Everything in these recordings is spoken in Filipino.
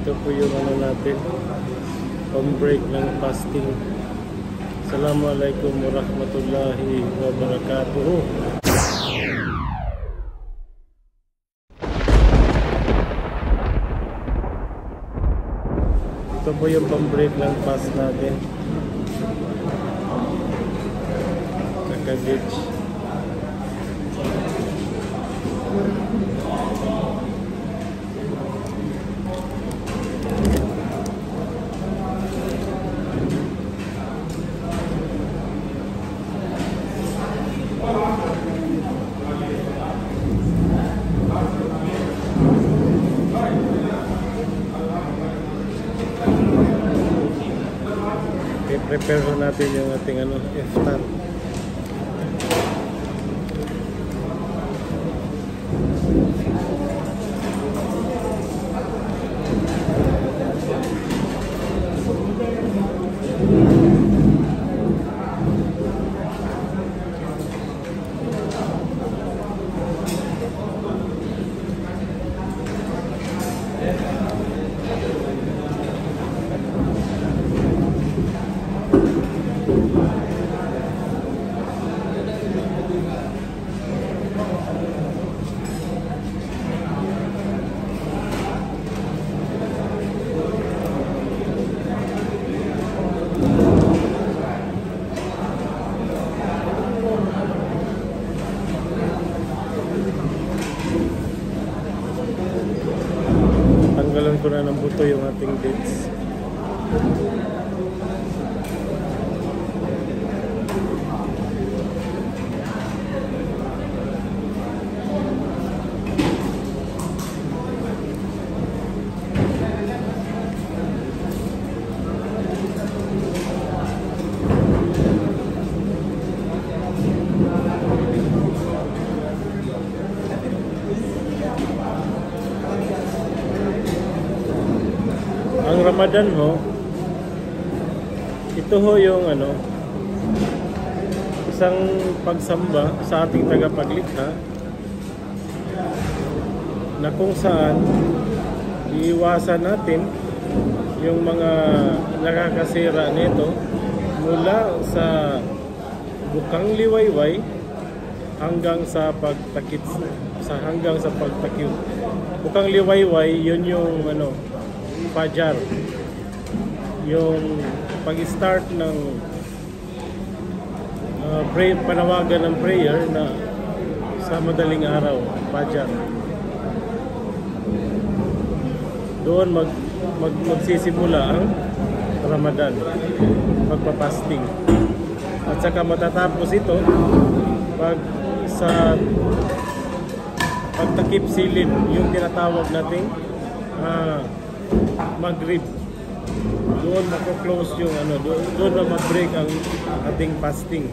Ito po yung ano natin, pang-break ng fasting. Assalamualaikum warahmatullahi wabarakatuh. Ito po yung pang-break ng fast natin. Naka-beach. Prepare natin yung ating ano, iftar. Tanggalan ko na ng buto yung ating dates. Ang Ramadan ho, ito ho yung ano, isang pagsamba sa ating tagapaglikha na kung saan iiwasan natin yung mga nakakasira nito mula sa bukang liwayway hanggang sa pagtakip bukang liwayway, yun yung ano, Fajar, yung pag-start ng panawagan ng prayer na sa madaling araw, Fajar. Doon magsisimula ang Ramadan, pagpapasting. At saka matatapos ito pag sa pagtakip silim, yung tinatawag nating Maghrib. Doon mako-close yung ano, doon na mag-break ang ating fasting.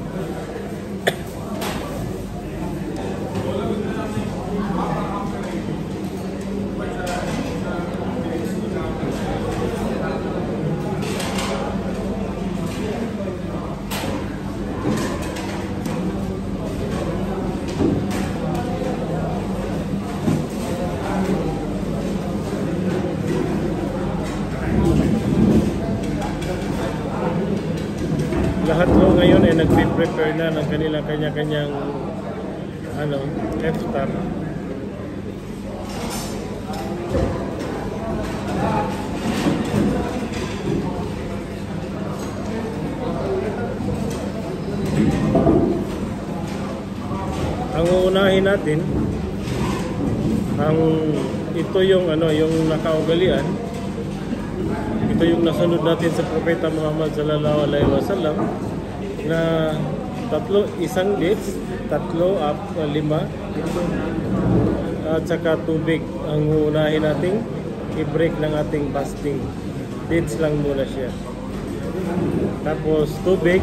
Lahat lo ngayon ay nagpe-prepare na ng kanilang kanya-kanyang ano, iftar. Ang uunahin natin ito yung ano, yung nakaugalian. Ito yung nasunod natin sa Propeta Muhammad sallallahu alaihi wasallam na isang dates, 3 up 5 at saka tubig ang uunahin nating i-break ng ating fasting. Dates lang muna siya. Tapos tubig,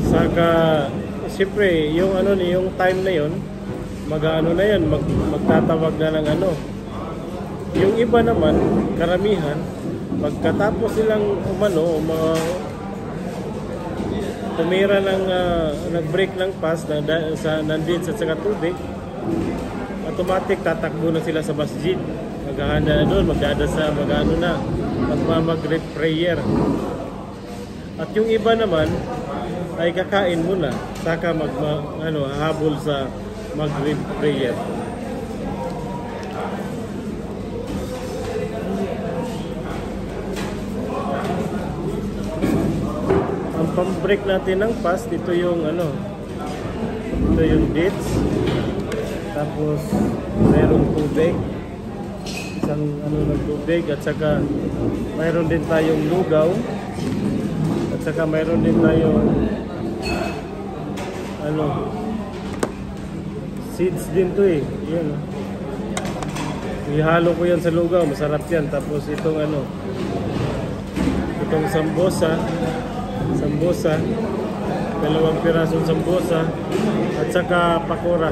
saka siyempre yung ano, yung time na yon, mag-ano na yan, magtatawag na ng ano. Yung iba naman, karamihan, pagkatapos silang umano, tumira ng nag-break ng fast sa nandit sa saka tubig, automatic tatakbo na sila sa masjid, maghahanda na doon, magdadasa, mag-ano na, magmamag-Maghrib prayer. At yung iba naman ay kakain muna, saka hahabol sa Maghrib prayer. Ang pang-break natin ng fast, ito yung ito yung dates. Tapos mayroong tubig, isang ng tubig, at saka mayroon din tayong lugaw, at saka mayroon din tayong seeds din to eh. Yan, ihalo ko yan sa lugaw, masarap yan. Tapos itong itong sambosa, dalawang pirasong sambosa, at saka pakora.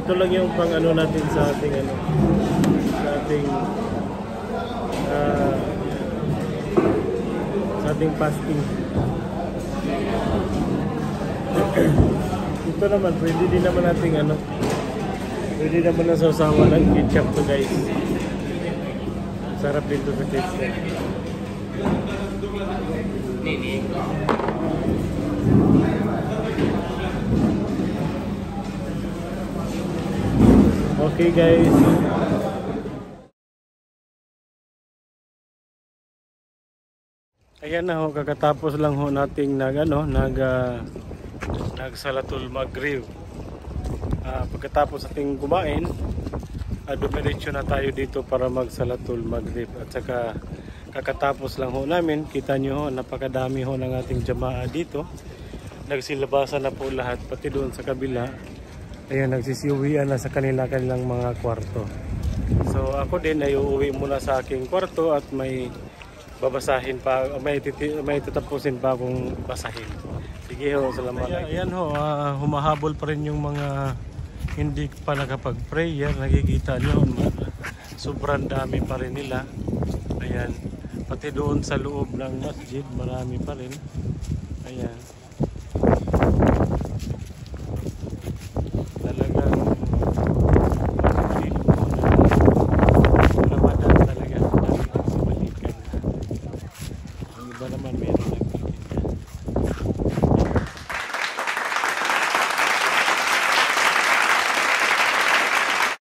Ito lang yung pang natin sa ating sa ating fasting. Ito naman pwede din naman nating pwede naman na sausawa ng ketchup to guys. Sarap din to sa kids din. Okay guys. Ayan na ho, kakatapos lang ho nating nagsalatul Maghrib. Pagkatapos ating kumain, dumiretso na tayo dito para magsalatul Maghrib. At saka kakatapos lang ho namin, kita nyo ho, napakadami ho ng ating jamaa dito. Nagsilabasan na po lahat, pati doon sa kabila. Ayan, nagsisiuwian na sa kanilang mga kwarto. So ako din ay uuwi muna sa aking kwarto at may babasahin pa, may tatapusin pa akong basahin. Sige ho, salamat. Ayan ho, humahabol pa rin yung mga hindi pa nakapag-prayer. Nakikita nyo, sobrang dami pa rin nila. Ayan, pati doon sa loob ng masjid, marami pa rin. Ayan.